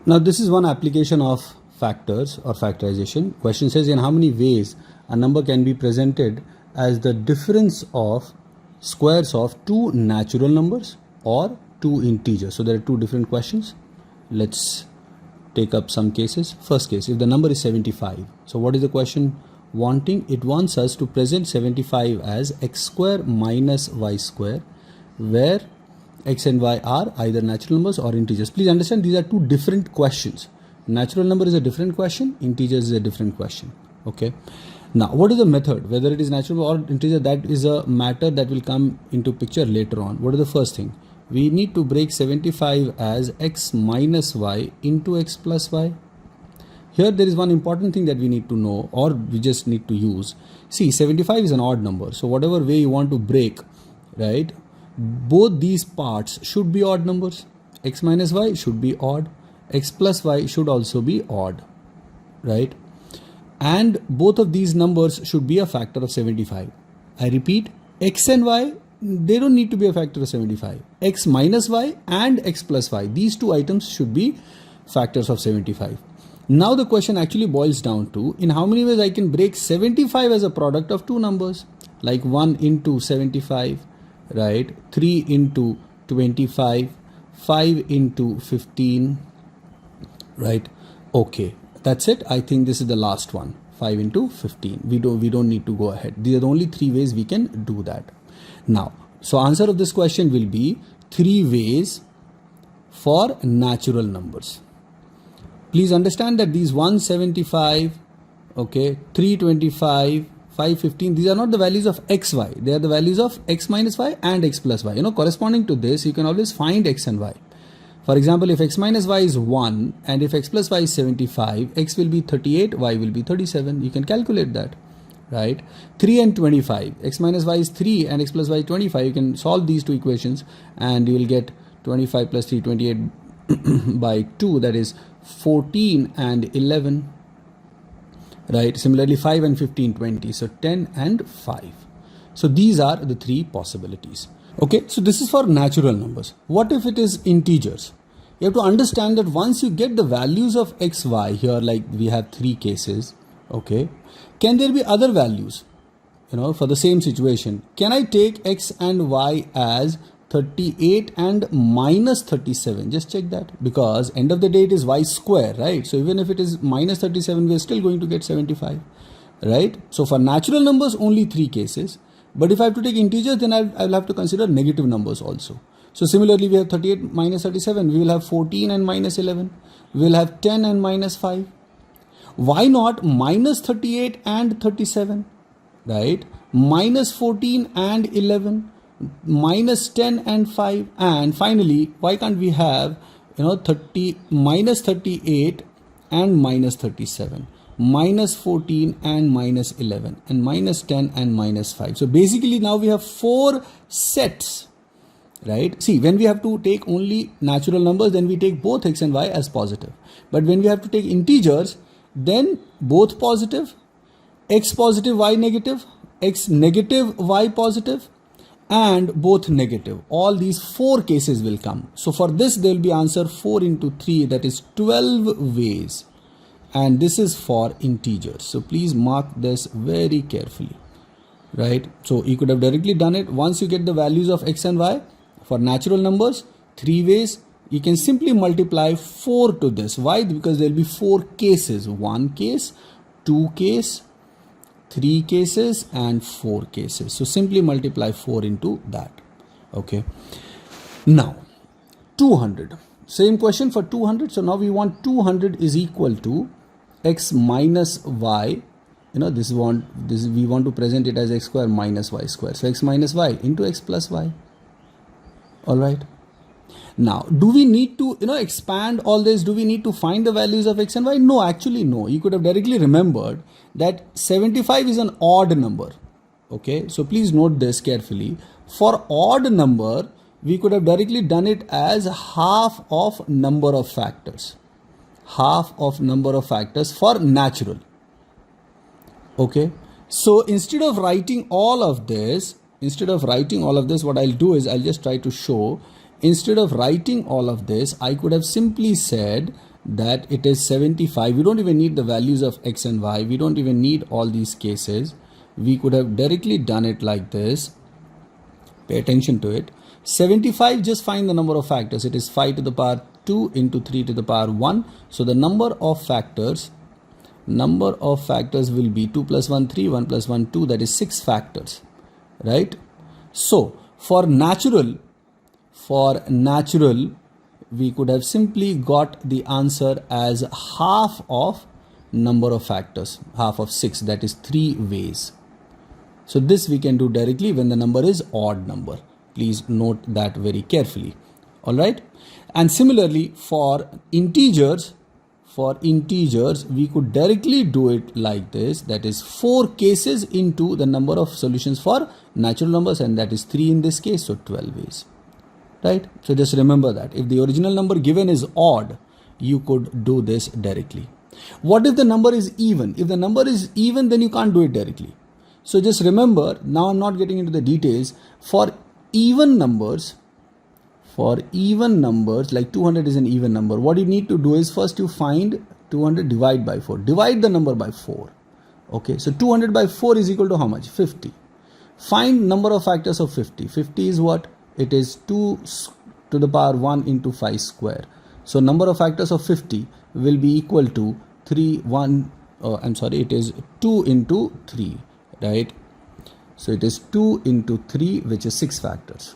Now this is one application of factors or factorization. Question says, in how many ways a number can be presented as the difference of squares of two natural numbers or two integers. So there are two different questions. Let's take up some cases. First case, if the number is 75. So what is the question wanting? It wants us to present 75 as x square minus y square, where x and y are either natural numbers or integers. Please understand, these are two different questions. Natural number is a different question, integers is a different question. Okay. Now, what is the method? Whether it is natural or integer, that is a matter that will come into picture later on. What is the first thing? We need to break 75 as x minus y into x plus y. Here there is one important thing that we need to know, or we just need to use. See, 75 is an odd number. So whatever way you want to break, right, both these parts should be odd numbers. X minus y should be odd. X plus y should also be odd, right? And both of these numbers should be a factor of 75. I repeat, x and y, they don't need to be a factor of 75. X minus y and x plus y, these two items should be factors of 75. Now the question actually boils down to, in how many ways I can break 75 as a product of two numbers, like 1 into 75, right, 3 into 25, 5 into 15, right? Okay, that's it. I think this is the last one, 5 into 15. We don't need to go ahead. These are the only three ways we can do that. Now, so answer of this question will be 3 ways for natural numbers. Please understand that these 175, okay, 325, 515, these are not the values of x, y. They are the values of x minus y and x plus y. You know, corresponding to this, you can always find x and y. For example, if x minus y is 1 and if x plus y is 75, x will be 38, y will be 37. You can calculate that, right? 3 and 25, x minus y is 3 and x plus y is 25. You can solve these two equations and you will get 25 plus 3, 28 by 2, that is 14 and 11. Right, similarly 5 and 15, 20, so 10 and 5. So these are the 3 possibilities. Okay, so this is for natural numbers. What if it is integers? You have to understand that once you get the values of x, y, here like we have 3 cases, okay, can there be other values, you know, for the same situation? Can I take x and y as 38 and minus 37? Just check that, because end of the day it is y square, right? So even if it is minus 37, we are still going to get 75, right? So for natural numbers, only 3 cases. But if I have to take integers, then I'll have to consider negative numbers also. So similarly, we have 38 minus 37. We will have 14 and minus 11. We will have 10 and minus 5. Why not minus 38 and 37, right? Minus 14 and 11. Minus 10 and 5, and finally, why can't we have, you know, minus 38 and minus 37, minus 14 and minus 11, and minus 10 and minus 5. So basically now we have 4 sets, right? See, when we have to take only natural numbers, then we take both x and y as positive. But when we have to take integers, then both positive, x positive, y negative, x negative, y positive, and both negative. All these 4 cases will come. So for this there will be answer 4 into 3, that is 12 ways, and this is for integers. So please mark this very carefully, right? So you could have directly done it. Once you get the values of x and y for natural numbers, 3 ways, you can simply multiply 4 to this. Why? Because there will be 4 cases, 1 case, 2 case, 3 cases and 4 cases. So simply multiply 4 into that. Okay. Now 200. Same question for 200. So now we want 200 is equal to x minus y. You know, we want to present it as x square minus y square. So x minus y into x plus y. All right. Now, do we need to, you know, expand all this? Do we need to find the values of x and y? No, actually no. You could have directly remembered that 75 is an odd number. Okay, so please note this carefully. For odd number, we could have directly done it as half of number of factors. Half of number of factors for natural. Okay, so instead of writing all of this, what I'll do is I'll just try to show. Instead of writing all of this, I could have simply said that it is 75. We don't even need the values of x and y. We don't even need all these cases. We could have directly done it like this. Pay attention to it. 75, just find the number of factors. It is 5 to the power 2 into 3 to the power 1. So the number of factors will be 2 plus 1 3, 1 plus 1 2, that is 6 factors, right? So for natural we could have simply got the answer as half of number of factors, half of 6, that is 3 ways. So this we can do directly when the number is odd number. Please note that very carefully. All right. And similarly for integers, we could directly do it like this. That is 4 cases into the number of solutions for natural numbers, and that is 3 in this case. So 12 ways. Right. So just remember that if the original number given is odd, you could do this directly. What if the number is even? If the number is even, then you can't do it directly. So just remember, now I'm not getting into the details. For even numbers, like 200 is an even number, what you need to do is first you find 200, divide by 4. Divide the number by 4. Okay, so 200 by 4 is equal to how much? 50. Find number of factors of 50. 50 is what? It is 2 to the power 1 into 5 square. So number of factors of 50 will be equal to it is 2 into 3. Right? So it is 2 into 3, which is 6 factors.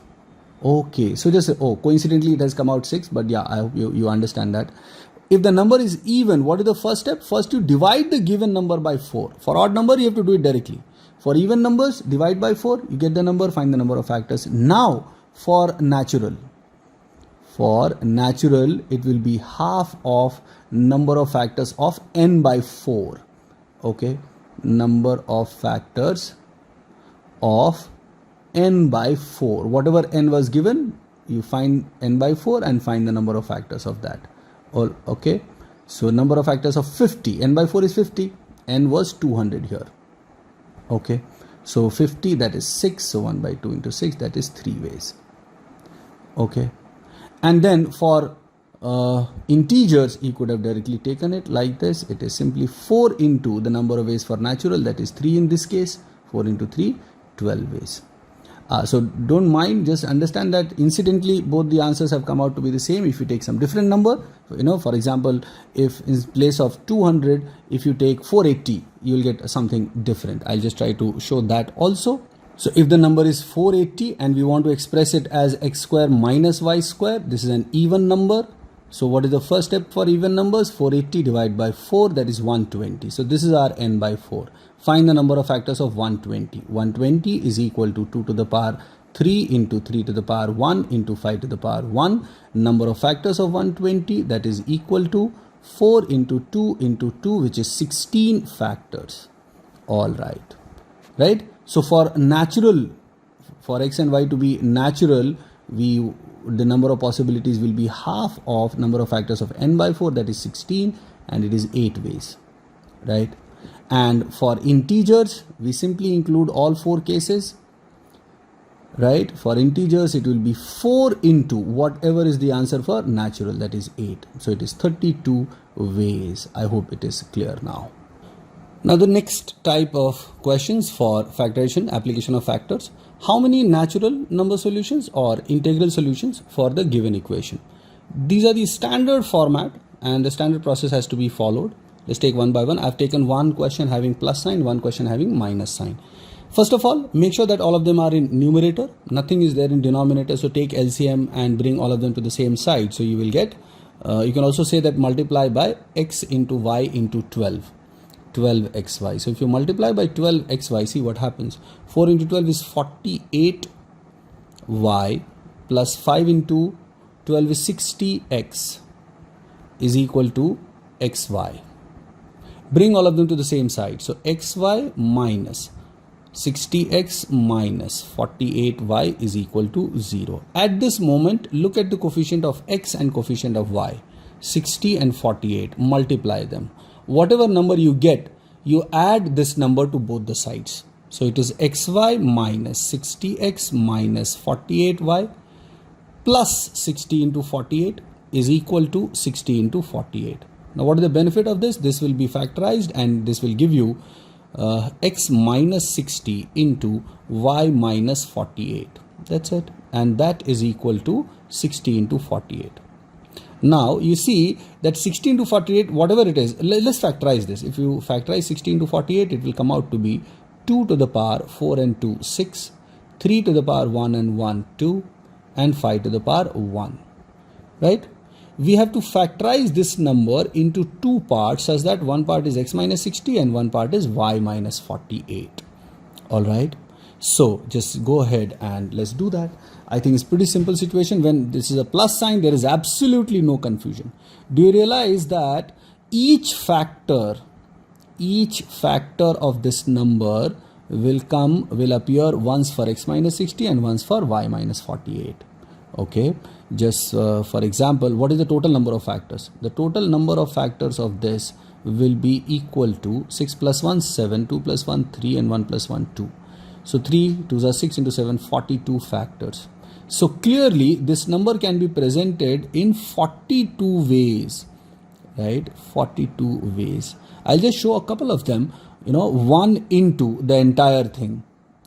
Okay, so just coincidentally it has come out 6, but yeah, I hope you understand that. If the number is even, what is the first step? First you divide the given number by 4. For odd number you have to do it directly. For even numbers, divide by 4, you get the number, find the number of factors. Now for natural it will be half of number of factors of n by 4. Okay, number of factors of n by 4. Whatever n was given, you find n by 4 and find the number of factors of that. Okay, so number of factors of 50, n by 4 is 50, n was 200 here. Okay, so 50, that is 6, so 1 by 2 into 6, that is 3 ways. Okay, and then for integers, you could have directly taken it like this. It is simply 4 into the number of ways for natural, that is 3 in this case. 4 into 3, 12 ways. So don't mind, just understand that incidentally both the answers have come out to be the same. If you take some different number, for example, if in place of 200, if you take 480, you will get something different. I'll just try to show that also. So if the number is 480 and we want to express it as x square minus y square, this is an even number. So what is the first step for even numbers? 480 divided by 4, that is 120. So this is our n by 4. Find the number of factors of 120. 120 is equal to 2 to the power 3 into 3 to the power 1 into 5 to the power 1. Number of factors of 120, that is equal to 4 into 2 into 2, which is 16 factors. All right. Right? So for natural, for x and y to be natural, the number of possibilities will be half of number of factors of n by 4, that is 16, and it is 8 ways. Right? And for integers, we simply include all 4 cases. Right? For integers, it will be 4 into whatever is the answer for natural, that is 8. So it is 32 ways. I hope it is clear now. Now the next type of questions for factorization, application of factors. How many natural number solutions or integral solutions for the given equation? These are the standard format and the standard process has to be followed. Let's take one by one. I've taken one question having plus sign, one question having minus sign. First of all, make sure that all of them are in numerator. Nothing is there in denominator. So take LCM and bring all of them to the same side. So you will get, you can also say that multiply by x into y into 12. 12xy. So if you multiply by 12xy, see what happens. 4 into 12 is 48y plus 5 into 12 is 60x is equal to xy. Bring all of them to the same side. So xy minus 60x minus 48y is equal to 0. At this moment, look at the coefficient of x and coefficient of y. 60 and 48. Multiply them. Whatever number you get, you add this number to both the sides. So it is xy minus 60x minus 48y plus 60 into 48 is equal to 60 into 48. Now what is the benefit of this? This will be factorized and this will give you x minus 60 into y minus 48. That's it. And that is equal to 60 into 48. Now you see that 60 into 48, whatever it is, let's factorize this. If you factorize 60 into 48, it will come out to be 2 to the power 4 and 2, 6, 3 to the power 1 and 1, 2, and 5 to the power 1. Right? We have to factorize this number into two parts such that one part is x minus 60 and one part is y minus 48. Alright. So just go ahead and let's do that. I think it's pretty simple situation. When this is a plus sign, there is absolutely no confusion. Do you realize that each factor of this number will appear once for x minus 60 and once for y minus 48. Okay, just for example, what is the total number of factors? The total number of factors of this will be equal to 6 plus 1, 7, 2 plus 1, 3, and 1 plus 1, 2. So 3, 2 are 6 into 7, 42 factors. So clearly this number can be presented in 42 ways, right? 42 ways. I'll just show a couple of them, 1 into the entire thing.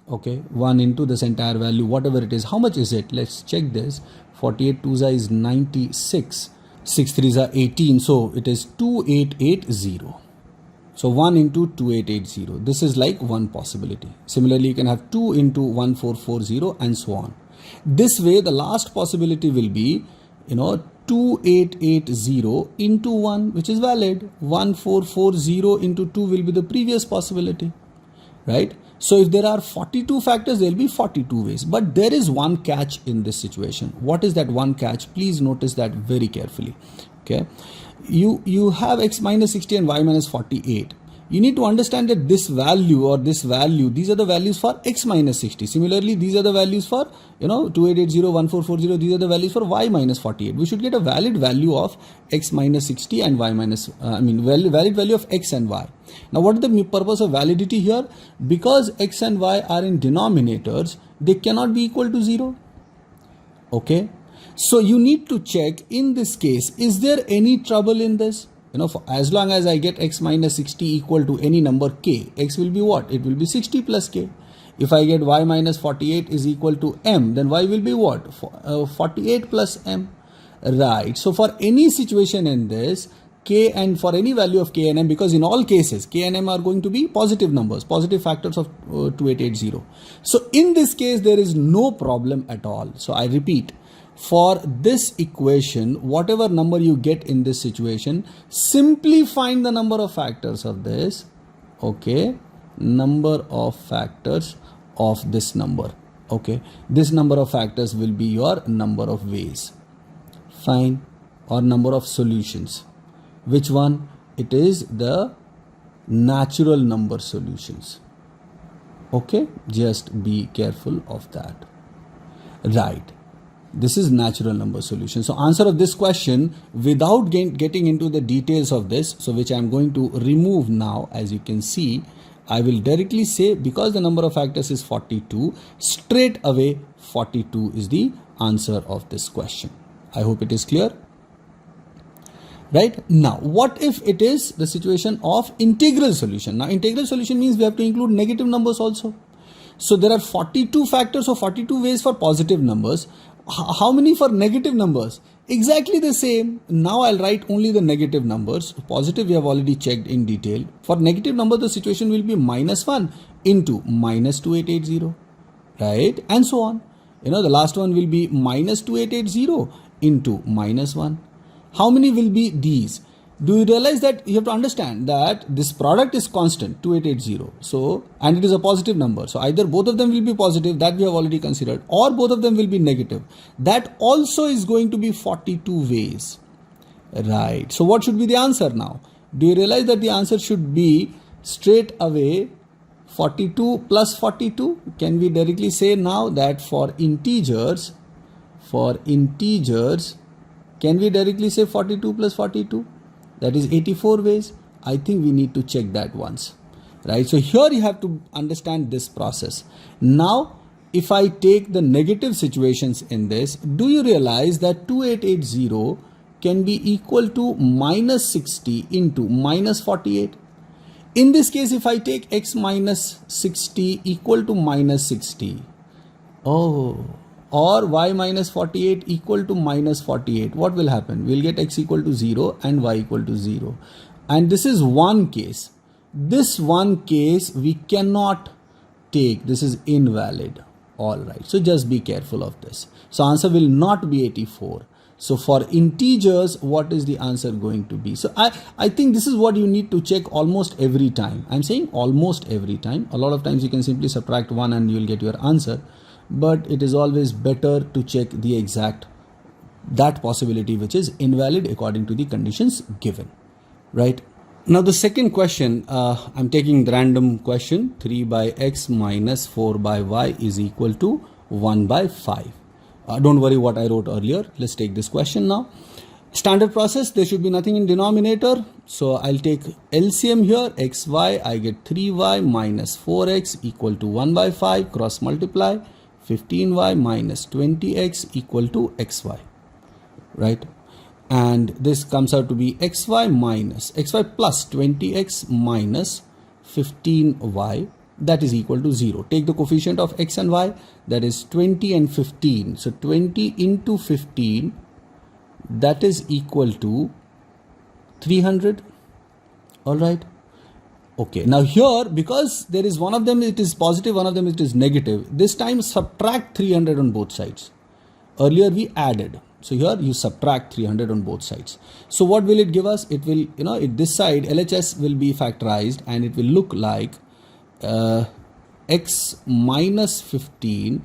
Okay, 1 into this entire value, whatever it is. How much is it? Let's check this. 48 2s is 96. 6 3s are 18. So it is 2880. So 1 into 2880. This is like one possibility. Similarly, you can have 2 into 1440 and so on. This way, the last possibility will be, 2880 into 1, which is valid. 1440 into 2 will be the previous possibility, right? So if there are 42 factors, there will be 42 ways. But there is one catch in this situation. What is that one catch? Please notice that very carefully. Okay, you have x minus 60 and y minus 48. You need to understand that this value or this value, these are the values for x minus 60. Similarly, these are the values for 2880, 1440. These are the values for y minus 48. We should get a valid value of x minus 60 and y minus valid value of x and y. Now what is the purpose of validity here? Because x and y are in denominators, they cannot be equal to 0. Okay, so you need to check in this case, is there any trouble in this? For as long as I get x minus 60 equal to any number k, x will be what? It will be 60 plus k. If I get y minus 48 is equal to m, then y will be what? 48 plus m. Right. So for any situation in this, k and for any value of k and m, because in all cases k and m are going to be positive numbers, positive factors of 2880. So in this case, there is no problem at all. So I repeat, for this equation, whatever number you get in this situation, simply find the number of factors of this. Okay, number of factors of this number. Okay, this number of factors will be your number of ways. Fine. Or number of solutions. Which one? It is the natural number solutions. Okay, just be careful of that. Right. This is natural number solution. So answer of this question without getting into the details of this, so which I am going to remove now. As you can see, I will directly say, because the number of factors is 42, straight away 42 is the answer of this question. I hope it is clear. Right? Now, what if it is the situation of integral solution? Now, integral solution means we have to include negative numbers also. So there are 42 factors or 42 ways for positive numbers. How many for negative numbers? Exactly the same. Now I'll write only the negative numbers. Positive we have already checked in detail. For negative number, the situation will be minus 1 into minus 2880, right? And so on. The last one will be minus 2880 into minus 1. How many will be these? Do you realize that you have to understand that this product is constant, 2880. So, and it is a positive number. So either both of them will be positive, that we have already considered, or both of them will be negative. That also is going to be 42 ways. Right. So what should be the answer now? Do you realize that the answer should be straight away 42 plus 42? Can we directly say now that for integers, can we directly say 42 plus 42? That is 84 ways. I think we need to check that once, right? So here you have to understand this process. Now, if I take the negative situations in this, do you realize that 2880 can be equal to minus 60 into minus 48. In this case, if I take x minus 60 equal to minus 60, or y minus 48 equal to minus 48, what will happen? We'll get x equal to 0 and y equal to 0. And this is one case. This one case we cannot take. This is invalid. All right. So just be careful of this. So answer will not be 84. So for integers, what is the answer going to be? So I think this is what you need to check almost every time. I'm saying almost every time. A lot of times you can simply subtract 1 and you'll get your answer. But it is always better to check the exact, that possibility which is invalid according to the conditions given. Right? Now the second question, I'm taking the random question. 3 by x minus 4 by y is equal to 1 by 5. Don't worry what I wrote earlier. Let's take this question now. Standard process, there should be nothing in denominator. So I'll take LCM here, xy, I get 3y minus 4x equal to 1 by 5, cross multiply, 15y minus 20x equal to xy, right? And this comes out to be xy plus 20x minus 15y, that is equal to 0. Take the coefficient of x and y, that is 20 and 15. So 20 into 15, that is equal to 300. All right. Okay. Now here, because there is one of them it is positive, one of them it is negative, this time subtract 300 on both sides. Earlier we added. So here you subtract 300 on both sides. So what will it give us? It will, this side LHS will be factorized and it will look like x minus 15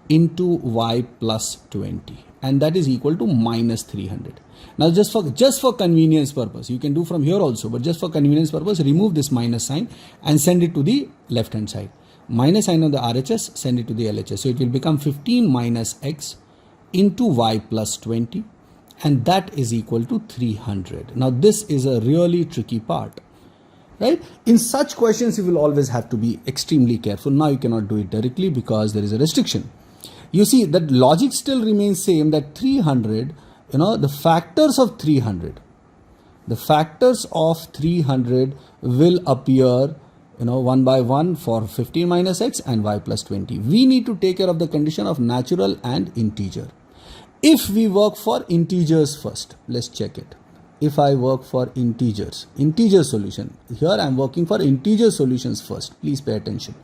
into y plus 20, and that is equal to minus 300. Now just for convenience purpose, you can do from here also, but just for convenience purpose, remove this minus sign and send it to the left hand side. Minus sign on the RHS, send it to the LHS. So it will become 15 minus x into y plus 20, and that is equal to 300. Now this is a really tricky part. Right? In such questions, you will always have to be extremely careful. Now you cannot do it directly because there is a restriction. You see that logic still remains same, that 300, the factors of 300 will appear, 1 by 1 for 15 minus x and y plus 20. We need to take care of the condition of natural and integer. If we work for integers first, let's check it. If I work for integer solution, here I am working for integer solutions first. Please pay attention,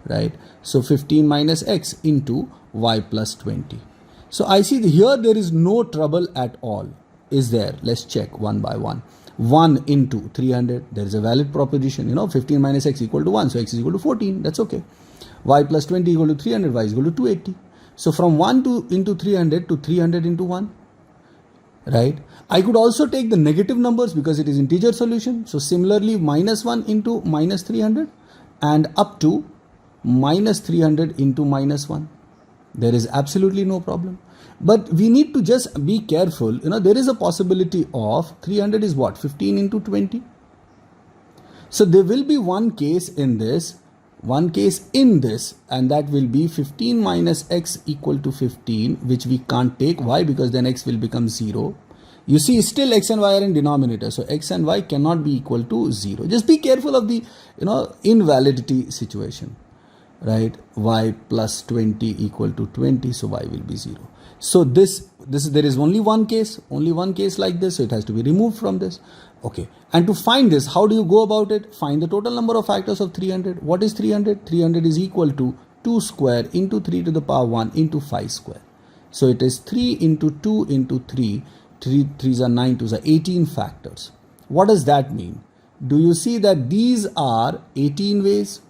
right? So 15 minus x into y plus 20. So I see here there is no trouble at all. Is there? Let's check one by one. 1 into 300, there is a valid proposition, 15 minus x equal to 1. So x is equal to 14, that's okay. Y plus 20 equal to 300, y is equal to 280. So from 1 into 300 to 300 into 1. Right? I could also take the negative numbers because it is integer solution. So similarly, minus 1 into minus 300 and up to minus 300 into minus 1. There is absolutely no problem. But we need to just be careful. There is a possibility of 300 is what? 15 into 20. So there will be one case in this, and that will be 15 minus x equal to 15, which we can't take. Why? Because then x will become 0. You see, still x and y are in denominator, so x and y cannot be equal to 0. Just be careful of the invalidity situation, right? Y plus 20 equal to 20, so y will be 0. So there is only one case like this, so it has to be removed from this. Okay, and to find this, how do you go about it? Find the total number of factors of 300. What is 300? 300 is equal to 2 square into 3 to the power 1 into 5 square. So it is 3 into 2 into 3. 3 3s are 9, 2s are 18 factors. What does that mean? Do you see that these are 18 ways?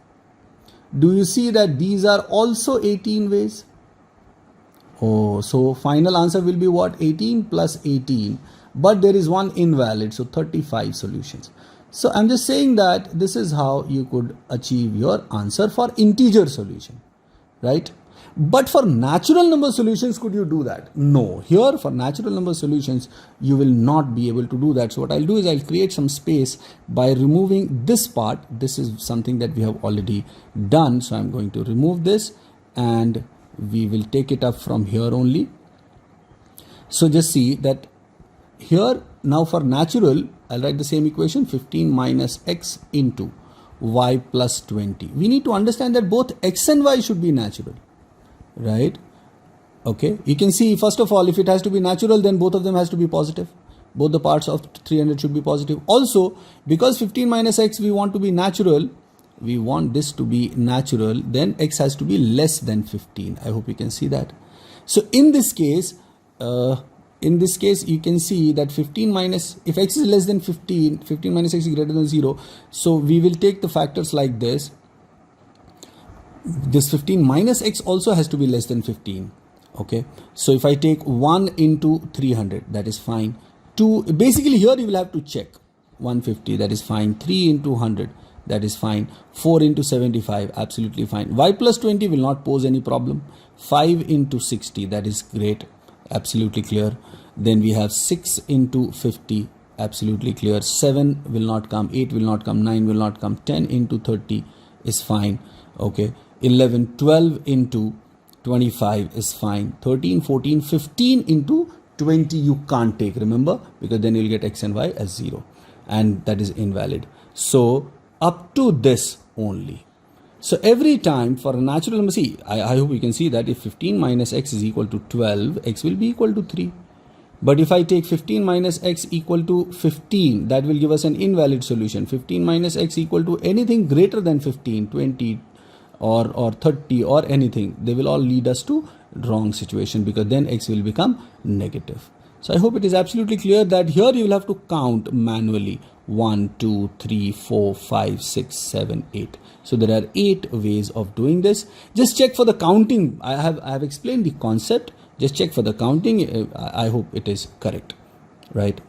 Do you see that these are also 18 ways? Oh, so final answer will be what? 18 plus 18. But there is one invalid, so 35 solutions. So I'm just saying that this is how you could achieve your answer for integer solution, right? But for natural number solutions, could you do that? No. Here for natural number solutions, you will not be able to do that. So what I'll do is I'll create some space by removing this part. This is something that we have already done. So I'm going to remove this and we will take it up from here only. So just see that here now for natural, I'll write the same equation, 15 minus x into y plus 20. We need to understand that both x and y should be natural, right? Okay, you can see first of all, if it has to be natural, then both of them has to be positive. Both the parts of 300 should be positive. Also, because 15 minus x we want to be natural, we want this to be natural, then x has to be less than 15. I hope you can see that. So in this case you can see that 15 minus, if x is less than 15, 15 minus x is greater than 0. So we will take the factors like this. This 15 minus x also has to be less than 15. Okay, so if I take 1 into 300, that is fine. 2, basically here you will have to check. 150, that is fine. 3 into 100, that is fine. 4 into 75, absolutely fine. Y plus 20 will not pose any problem. 5 into 60, that is great, absolutely clear. Then we have 6 into 50, absolutely clear. 7 will not come, 8 will not come, 9 will not come. 10 into 30 is fine. Okay, 11, 12 into 25 is fine. 13, 14, 15 into 20 you can't take, remember, because then you'll get x and y as 0, and that is invalid. So up to this only. So every time for a natural number, see, I hope you can see that if 15 minus x is equal to 12, x will be equal to 3. But if I take 15 minus x equal to 15, that will give us an invalid solution. 15 minus x equal to anything greater than 15, 20 or 30 or anything, they will all lead us to wrong situation, because then x will become negative. So I hope it is absolutely clear that here you will have to count manually. 1, 2, 3, 4, 5, 6, 7, 8. So there are 8 ways of doing this. Just check for the counting. I have explained the concept. Just check for the counting. I hope it is correct, right?